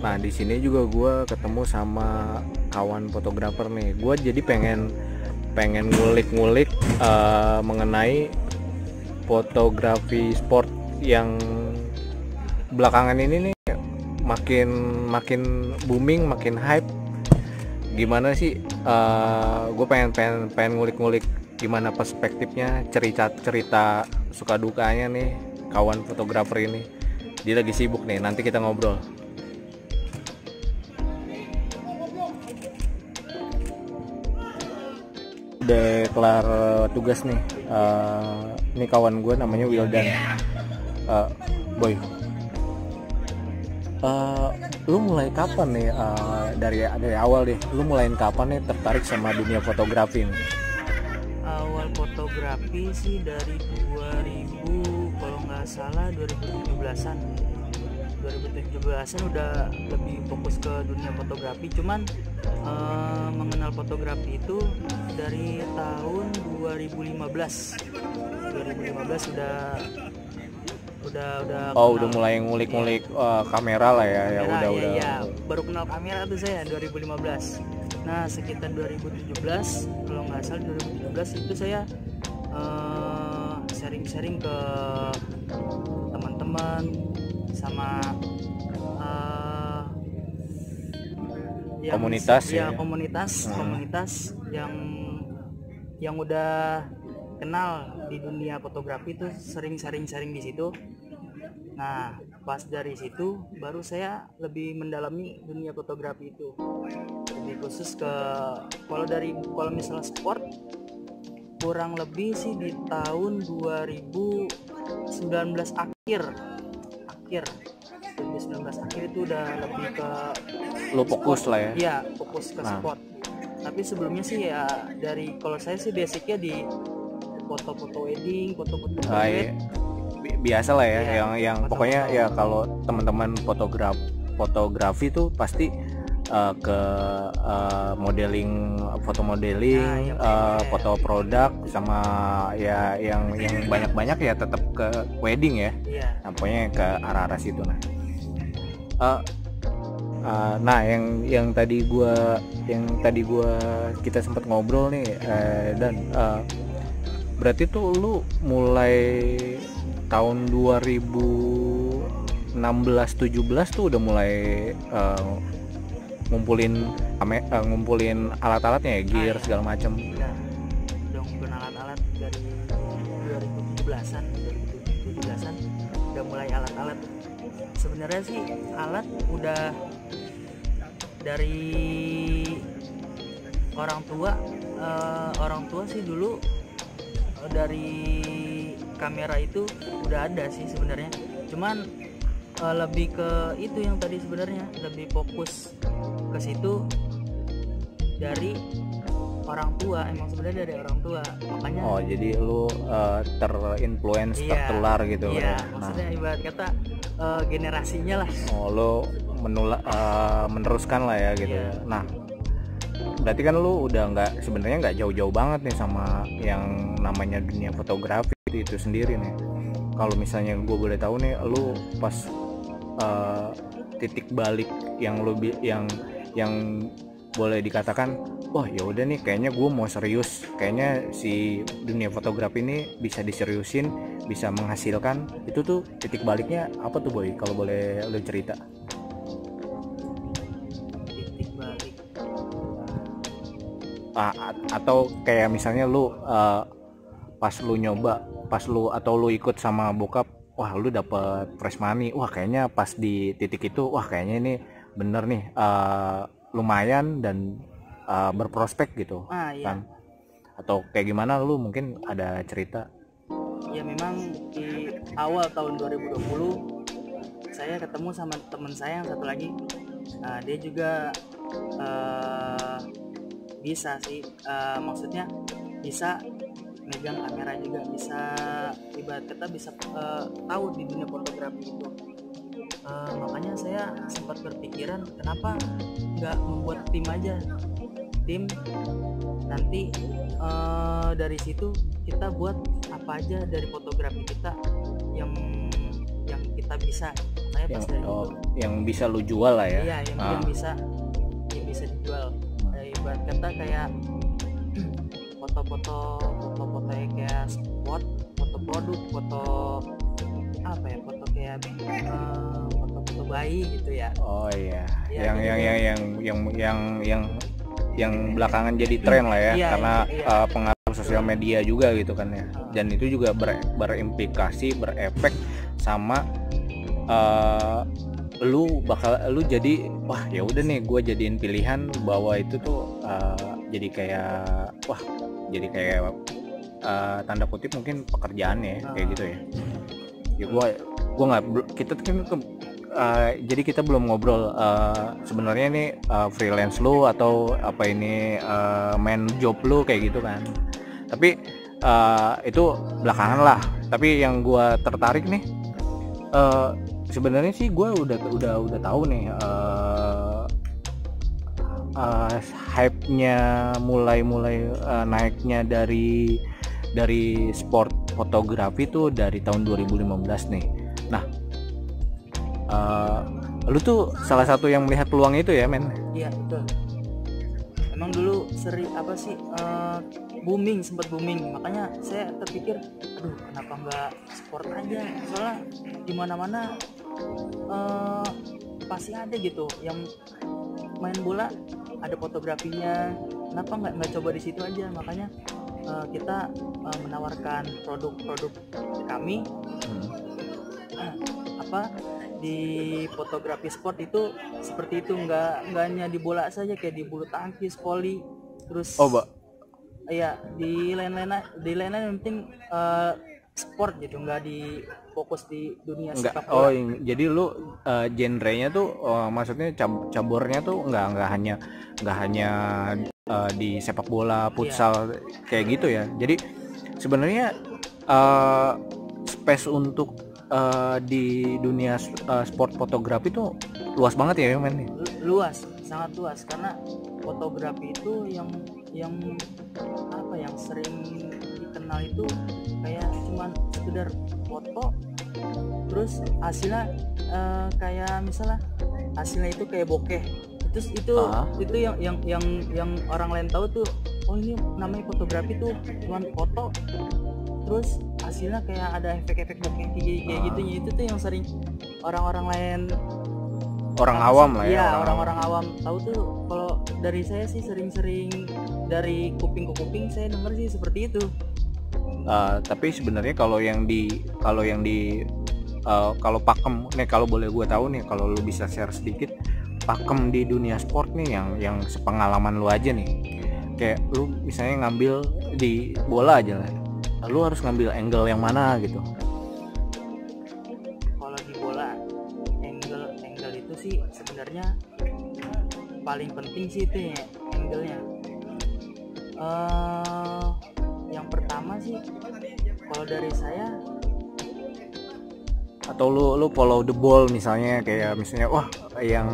Nah di sini juga gue ketemu sama kawan fotografer nih. Gue jadi pengen ngulik-ngulik mengenai fotografi sport yang belakangan ini nih makin booming, makin hype. Gimana sih? Gue pengen ngulik-ngulik gimana perspektifnya, cerita suka dukanya nih kawan fotografer ini. Dia lagi sibuk nih. Nanti kita ngobrol. Udah kelar tugas nih. Ini kawan gue namanya Wildan. Boy, lu mulai kapan nih, dari awal deh, lu mulai kapan nih tertarik sama dunia fotografi nih? Awal fotografi sih dari 2000, kalau nggak salah 2017-an 2017-an udah lebih fokus ke dunia fotografi. Cuman mengenal fotografi itu dari tahun 2015 udah mulai ngulik-ngulik kamera lah ya. Ya, baru kenal kamera tuh saya 2015. Nah sekitar 2017 kalau nggak salah 2017 itu saya sharing ke teman-teman sama komunitas komunitas yang udah kenal di dunia fotografi itu, sering sharing di situ. Nah pas dari situ baru saya lebih mendalami dunia fotografi itu, lebih khusus ke kalau misalnya sport kurang lebih sih di tahun 2019 akhir 2019 akhir itu udah lebih ke lu fokus lah ya. Iya, fokus ke sport. Tapi sebelumnya sih ya kalau saya sih basicnya di foto-foto wedding, foto-foto biasa lah ya, yang pokoknya ya kalau teman-teman fotografi tuh pasti ke modeling, foto modeling, foto produk sama ya yang banyak ya tetap ke wedding ya. Nah, pokoknya ke arah-arah situ. Nah yang tadi gua kita sempat ngobrol nih, dan berarti tuh lu mulai tahun 2016-17 tuh udah mulai ngumpulin alat-alatnya ya, gear segala macam. Udah ngumpulin alat-alat dari 2017-an udah mulai alat-alat. Sebenarnya sih alat udah dari orang tua sih dulu, dari kamera itu udah ada sih sebenarnya. Cuman lebih ke itu yang tadi, sebenarnya lebih fokus ke situ dari orang tua, emang sebenarnya dari orang tua, makanya. Jadi lu terinfluence, tertular gitu. Iya, maksudnya ibarat kata generasinya lah. Lu meneruskan lah ya gitu. Nah berarti kan lu udah sebenarnya nggak jauh-jauh banget nih sama yang namanya dunia fotografi itu sendiri nih. Kalau misalnya gue boleh tahu nih, lu pas titik balik yang yang boleh dikatakan, wah ya udah nih kayaknya gue mau serius, kayaknya si dunia fotografi ini bisa diseriusin, bisa menghasilkan. Itu tuh titik baliknya apa tuh Boy, kalau boleh lu cerita? Titik balik Atau kayak misalnya lu pas lu nyoba, pas lu atau lu ikut sama bokap, wah lu dapet fresh money, wah kayaknya pas di titik itu, wah kayaknya ini bener nih, lumayan dan berprospek gitu. iya. Kan? Atau kayak gimana, lu mungkin ada cerita? Ya memang di awal tahun 2020 saya ketemu sama teman saya yang satu lagi. Dia juga bisa sih, maksudnya bisa megang kamera juga, bisa ibarat kata bisa tahu di dunia fotografi itu. Makanya saya sempat berpikiran kenapa nggak membuat tim aja, tim nanti dari situ kita buat apa aja dari fotografi kita yang kita bisa. Saya pas dari itu yang bisa lu jual lah ya. Iya, yang bisa dijual. Ibarat kata kayak foto-foto yang kayak spot, foto produk, foto apa ya, foto kayak foto bayi gitu ya. Oh iya, Ya, yang belakangan jadi tren lah ya, iya, karena iya. pengaruh sosial media juga gitu kan ya. Dan itu juga berimplikasi, berefek sama lu jadi, wah ya udah nih gue jadiin pilihan bahwa itu tuh jadi kayak tanda kutip mungkin pekerjaan ya, kayak gitu ya. Ya gue nggak, kita kan jadi kita belum ngobrol sebenarnya ini freelance lu atau apa ini main job lu kayak gitu kan. Tapi itu belakangan lah. Tapi yang gue tertarik nih, sebenarnya sih gue udah tahu nih hype-nya mulai naiknya dari sport fotografi tuh dari tahun 2015 nih. Nah, lu tuh salah satu yang melihat peluang itu ya, men? Iya, betul. Emang dulu sering sempat booming, makanya saya terpikir, aduh kenapa nggak sport aja, soalnya di mana-mana pasti ada gitu yang main bola, ada fotografinya, kenapa nggak coba di situ aja. Makanya kita menawarkan produk-produk kami di fotografi sport itu seperti itu, nggak hanya di bola saja, kayak di bulu tangkis, voli, terus iya di lain-lain yang penting sport gitu, nggak di fokus di dunia sepak bola. Jadi lu genrenya tuh maksudnya caburnya tuh nggak hanya di sepak bola, futsal, kayak gitu ya. Jadi sebenarnya space untuk di dunia sport fotografi tuh luas banget ya, men? Luas, sangat luas, karena fotografi itu yang sering dikenal itu kayak cuman sekedar foto, terus hasilnya kayak misalnya hasilnya itu kayak bokeh, terus itu yang orang lain tahu tuh, oh ini namanya fotografi tuh cuman foto, terus hasilnya kayak ada efek-efek bokeh kayak gitunya. Itu tuh yang sering orang-orang lain, awam lah ya, orang-orang awam tahu tuh. Kalau dari saya sih sering-sering dari kuping ke kuping saya denger sih seperti itu. Tapi sebenarnya kalau pakem nih, kalau boleh gue tahu nih, kalau lu bisa share sedikit pakem di dunia sport nih yang sepengalaman lu aja nih, kayak lu misalnya ngambil di bola aja lah, lu harus ngambil angle yang mana gitu. Kalau di bola angle itu sih sebenarnya paling penting sih itu ya, angle-nya. Yang pertama sih kalau dari saya, atau lu follow the ball misalnya, kayak misalnya wah yang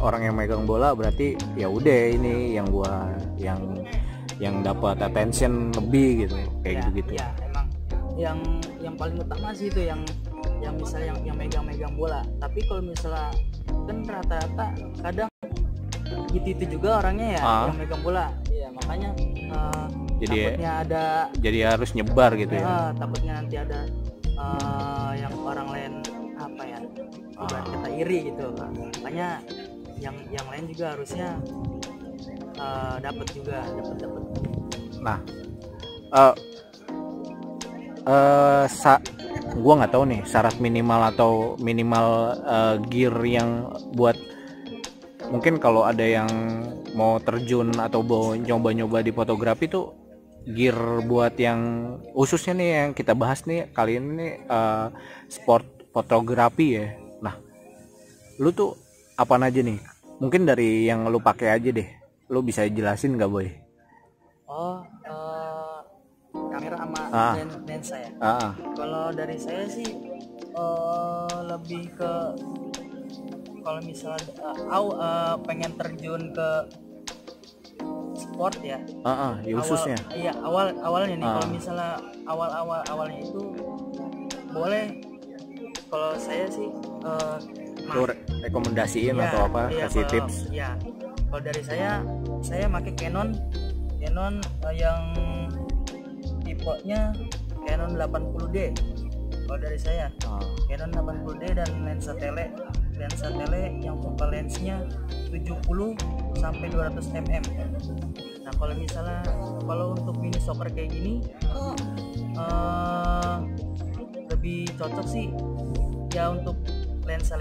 orang yang megang bola berarti ya udah ini yang gua yang dapat attention lebih gitu, kayak gitu. Ya emang yang paling utama sih itu yang yang misalnya yang megang-megang bola. Tapi kalau misalnya kan rata-rata kadang itu juga orangnya ya yang megang bola. Iya, makanya jadi harus nyebar gitu ya. Takutnya nanti ada yang orang lain apa ya, ibarat kata iri gitu. Makanya yang lain juga harusnya dapat. Nah, gue nggak tahu nih syarat minimal atau minimal gear yang buat, mungkin kalau ada yang mau terjun atau mau nyoba-nyoba di fotografi tuh, gear buat yang khususnya nih yang kita bahas nih kali ini nih, sport fotografi ya. Nah, lu tuh apa aja nih? Mungkin dari yang lu pakai aja deh, lu bisa jelasin nggak, Boy? Kamera sama lensa ya. Kalau dari saya sih lebih ke kalau misalnya pengen terjun ke sport ya. Khususnya. Awalnya nih kalau misalnya awalnya itu boleh. Kalau saya sih lu rekomendasiin atau apa, kasih tips? Ya, kalau dari saya pakai Canon yang tipenya Canon 80D. Kalau dari saya Canon 80D dan lensa tele yang focal lensnya 70 sampai 200 mm. Nah, kalau untuk mini soccer kayak gini lebih cocok sih ya untuk lensa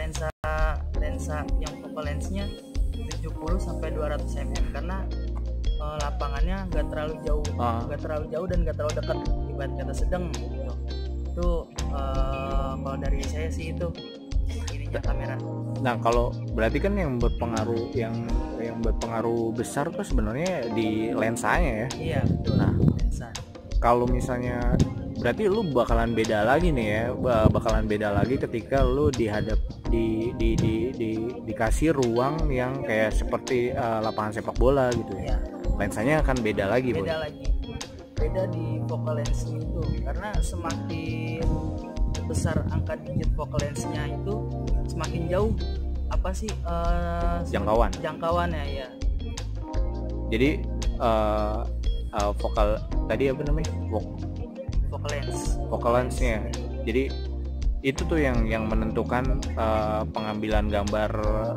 yang focal lensnya 70 sampai 200 mm, karena lapangannya nggak terlalu jauh dan nggak terlalu dekat, ibarat kata sedang gitu. Itu kalau dari saya sih itu ininya kamera. Nah, kalau berarti kan yang berpengaruh besar tuh sebenarnya di lensanya ya. Iya, betul. Nah, lensa. Kalau misalnya berarti lu bakalan beda lagi nih ya, ketika lu dikasih ruang yang kayak seperti lapangan sepak bola gitu ya. Lensanya akan beda lagi. Beda di focal lensnya itu, karena semakin besar angka digit focal lensnya itu semakin jauh jangkauannya ya. Jadi vokal tadi apa namanya? Focal lensnya. Jadi itu tuh yang menentukan pengambilan gambar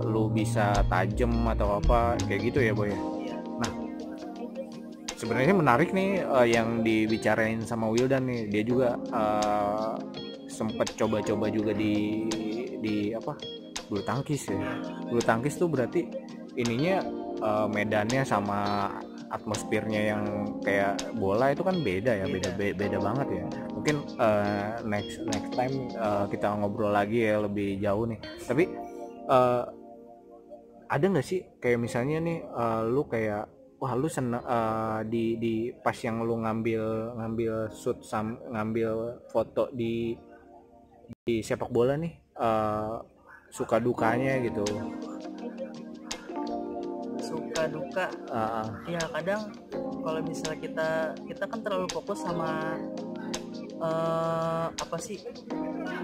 lu bisa tajam atau apa kayak gitu ya, Boy. Nah, sebenarnya menarik nih yang dibicarain sama Wildan nih. Dia juga sempet coba-coba juga di bulu tangkis ya. Bulu tangkis tuh berarti ininya medannya sama atmosfernya yang kayak bola itu kan beda ya, beda banget ya. Mungkin next time kita ngobrol lagi ya lebih jauh nih. Tapi ada nggak sih kayak misalnya nih lu kayak lu seneng di pas yang lu ngambil shoot ngambil foto di sepak bola nih, suka dukanya gitu? Suka duka ya kadang kalau misalnya kita kan terlalu fokus sama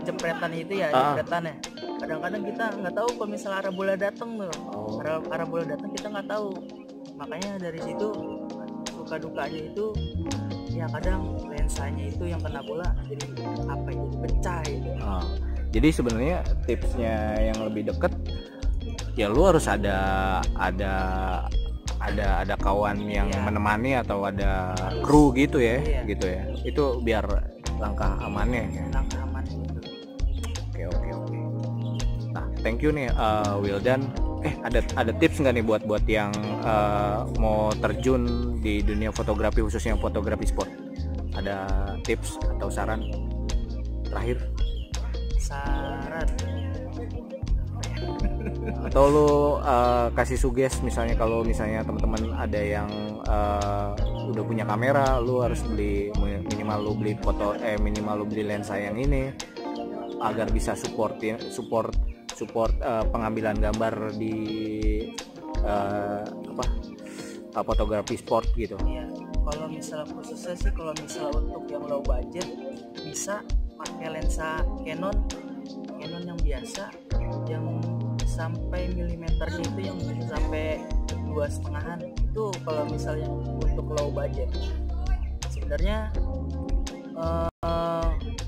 jepretan itu ya, jepretannya. Kadang-kadang kita nggak tahu kalau misalnya arah bola datang tuh, arah bola datang kita nggak tahu. Makanya dari situ suka dukanya itu ya kadang lensanya itu yang kena bola jadi pecah gitu. Jadi sebenarnya tipsnya yang lebih deket ya lu harus ada kawan yang menemani atau ada kru gitu ya. Gitu ya. Itu biar langkah amannya ya. Oke. Nah, thank you nih Wildan. Ada tips nggak nih buat yang mau terjun di dunia fotografi, khususnya fotografi sport? Ada tips atau saran terakhir? Saran atau lu kasih suges misalnya kalau misalnya teman-teman ada yang udah punya kamera, lu harus beli minimal lu beli lensa yang ini agar bisa support pengambilan gambar di fotografi sport gitu. Iya, kalau misalnya khususnya sih kalau misalnya untuk yang low budget bisa pakai lensa Canon biasa yang sampai milimeternya itu yang bisa sampai 2,5-an itu kalau misalnya untuk low budget. Sebenarnya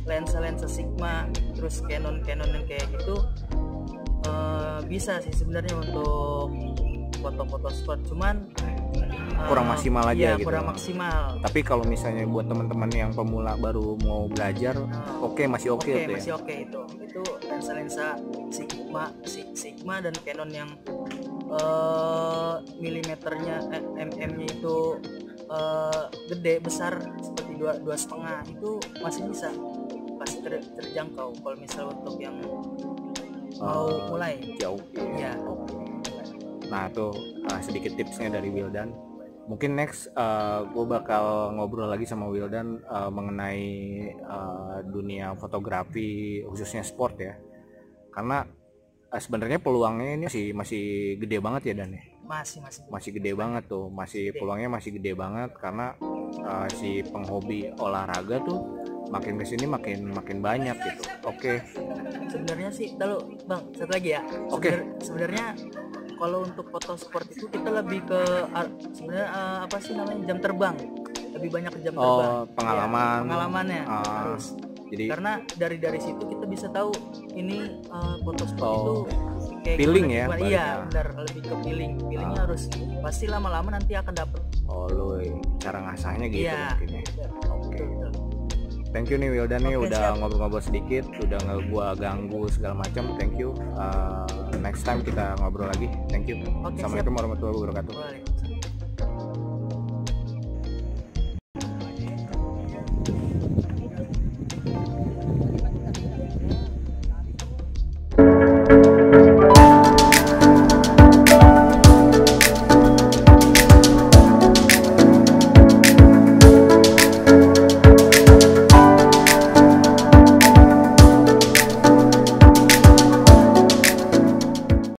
lensa Sigma terus Canon yang kayak gitu bisa sih sebenarnya untuk foto-foto sport, cuman kurang maksimal aja gitu. Kurang maksimal. Tapi kalau misalnya buat teman-teman yang pemula baru mau belajar, masih oke itu masih oke itu lensa Sigma dan Canon yang milimeternya mm-nya itu gede besar seperti 2,5 itu masih bisa, pasti terjangkau kalau misal untuk yang mau mulai jauh. Iya. Nah tuh sedikit tipsnya dari Wildan. Mungkin next gue bakal ngobrol lagi sama Wildan mengenai dunia fotografi khususnya sport ya, karena sebenarnya peluangnya ini masih gede banget ya Dan ya. Masih gede banget tuh, peluangnya masih gede banget karena si penghobi olahraga tuh makin kesini makin banyak gitu. Oke. Sebenarnya sih kalau Bang satu lagi ya. Sebenarnya kalau untuk foto sport itu kita lebih ke sebenarnya apa sih namanya, jam terbang, lebih banyak jam terbang. Pengalamannya harus. Jadi karena dari situ kita bisa tahu ini foto sport itu kayak feeling gimana, ya. Iya benar, lebih ke feelingnya harus pasti lama-lama nanti akan dapet. Cara ngasahnya gitu mungkin ya. Oke. Thank you nih Wildan nih udah ngobrol-ngobrol sedikit, udah nggak gua ganggu segala macam. Thank you. Next time kita ngobrol lagi. Thank you. Assalamualaikum warahmatullahi wabarakatuh.